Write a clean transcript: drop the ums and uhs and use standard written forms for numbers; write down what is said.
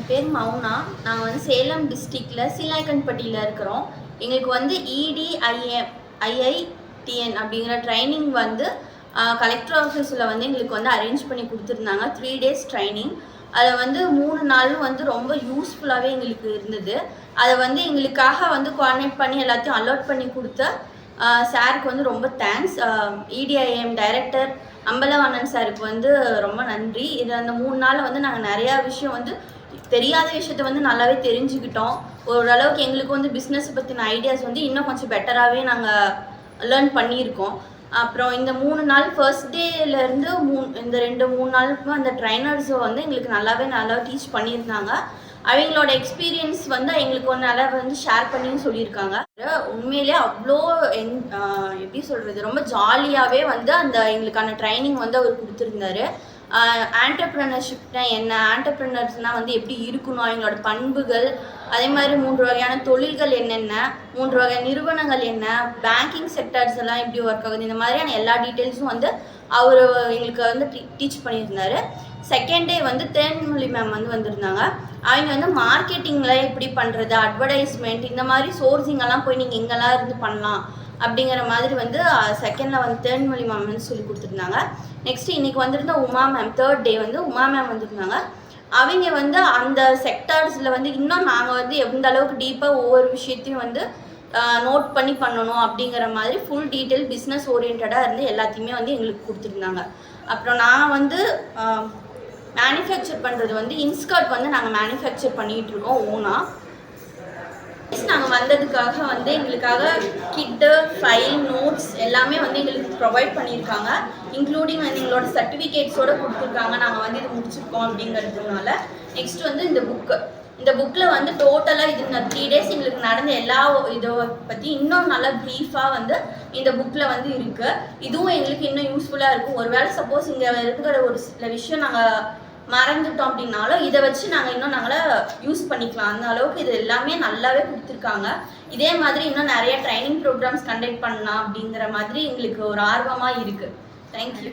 பேர் மௌனா. நாங்கள் வந்து சேலம் டிஸ்ட்ரிக்டில் சீலாய்க்கன்பட்டியில் இருக்கிறோம். எங்களுக்கு வந்து IITN அப்படிங்கிற ட்ரைனிங் வந்து கலெக்டர் ஆஃபீஸில் வந்து எங்களுக்கு வந்து அரேஞ்ச் பண்ணி கொடுத்துருந்தாங்க. 3 days ட்ரைனிங். அதை வந்து 3 நாளும் வந்து ரொம்ப யூஸ்ஃபுல்லாகவே எங்களுக்கு இருந்தது. அதை வந்து எங்களுக்காக வந்து கோஆர்டினேட் பண்ணி எல்லாத்தையும் அலாட் பண்ணி கொடுத்த சாருக்கு வந்து ரொம்ப தேங்க்ஸ். EDIM டைரக்டர் அம்பலவாணன் சாருக்கு வந்து ரொம்ப நன்றி. இது அந்த 3 நாளில் வந்து நாங்கள் நிறையா விஷயம் வந்து தெரியாத விஷயத்த வந்து நல்லாவே தெரிஞ்சுக்கிட்டோம். ஓரளவுக்கு எங்களுக்கு வந்து பிஸ்னஸ் பற்றின ஐடியாஸ் வந்து இன்னும் கொஞ்சம் பெட்டராகவே நாங்கள் லேர்ன் பண்ணியிருக்கோம். அப்புறம் இந்த 3 நாள் ஃபர்ஸ்ட் டேலேருந்து இந்த 2-3 நாளுக்கும் அந்த ட்ரைனர்ஸை வந்து எங்களுக்கு நல்லா டீச் பண்ணியிருந்தாங்க. அவங்களோட எக்ஸ்பீரியன்ஸ் வந்து எங்களுக்கு வந்து நல்லா வந்து ஷேர் பண்ணின்னு சொல்லியிருக்காங்க. உண்மையிலே அவ்வளோ எப்படி சொல்கிறது, ரொம்ப ஜாலியாகவே வந்து அந்த எங்களுக்கான ட்ரைனிங் வந்து அவர் கொடுத்துருந்தாரு. ஆண்டர்ப்ரனர்ஷிப்னா என்ன, ஆண்டர்ப்ரனர்ஸ்னால் வந்து எப்படி இருக்கணும், அவங்களோட பண்புகள், அதே மாதிரி 3 வகையான தொழில்கள் என்னென்ன, 3 வகை நிறுவனங்கள் என்ன, பேங்கிங் செக்டர்ஸ் எல்லாம் எப்படி ஒர்க் ஆகுது, இந்த மாதிரியான எல்லா டீட்டெயில்ஸும் வந்து அவர் எங்களுக்கு வந்து டீச் பண்ணியிருந்தார். செகண்ட் டே வந்து தேன்மொழி மேம் வந்து வந்திருந்தாங்க. அவங்க வந்து மார்க்கெட்டிங்கில் எப்படி பண்ணுறது, அட்வர்டைஸ்மெண்ட், இந்த மாதிரி சோர்சிங்கெல்லாம் போய் நீங்கள் எங்கெல்லாம் இருந்து பண்ணலாம் அப்படிங்கிற மாதிரி வந்து செகண்டில் வந்து தேன்மொழி மேம் வந்து சொல்லி கொடுத்துருந்தாங்க. நெக்ஸ்ட்டு இன்றைக்கி வந்திருந்த உமா மேம், தேர்ட் டே வந்து உமா மேம் வந்திருந்தாங்க. அவங்க வந்து அந்த செக்டார்ஸில் வந்து இன்னும் நாங்கள் வந்து எந்த அளவுக்கு டீப்பாக ஒவ்வொரு விஷயத்தையும் வந்து நோட் பண்ணி பண்ணணும் அப்படிங்கிற மாதிரி ஃபுல் டீட்டெயில் பிஸ்னஸ் ஓரியன்டாக இருந்து எல்லாத்தையுமே வந்து எங்களுக்கு கொடுத்துருந்தாங்க. அப்புறம் நான் வந்து மேனுஃபேக்சர் பண்ணுறது வந்து இன்ஸ்கர்ட் வந்து நாங்கள் மேனுஃபேக்சர் பண்ணிகிட்ருக்கோம் ஓனாக. நாங்கள் வந்ததுக்காக வந்து எங்களுக்காக கிட்டு, ஃபைல், நோட்ஸ் எல்லாமே வந்து எங்களுக்கு ப்ரொவைட் பண்ணியிருக்காங்க. இன்க்ளூடிங் வந்து எங்களோட சர்டிஃபிகேட்ஸோடு கொடுத்துருக்காங்க. நாங்கள் வந்து இது முடிச்சிருக்கோம் அப்படிங்கிறதுனால. நெக்ஸ்ட் வந்து இந்த புக்கில் வந்து டோட்டலாக இது 3 days எங்களுக்கு நடந்த எல்லா இதை பற்றி இன்னும் நல்லா ப்ரீஃபாக வந்து இந்த புக்கில் வந்து இருக்குது. இதுவும் எங்களுக்கு இன்னும் யூஸ்ஃபுல்லாக இருக்கும். ஒருவேளை சப்போஸ் இங்கே இருக்கிற ஒரு சில விஷயம் நாங்கள் மறந்துட்டோம் அப்படின்னாலும் இதை வச்சு நாங்கள் யூஸ் பண்ணிக்கலாம். அந்த அளவுக்கு இது எல்லாமே நல்லாவே கொடுத்துருக்காங்க. இதே மாதிரி இன்னும் நிறைய ட்ரைனிங் ப்ரோக்ராம்ஸ் கண்டக்ட் பண்ணலாம் அப்படிங்கிற மாதிரி எங்களுக்கு ஒரு ஆர்வமாக இருக்குது. தேங்க்யூ.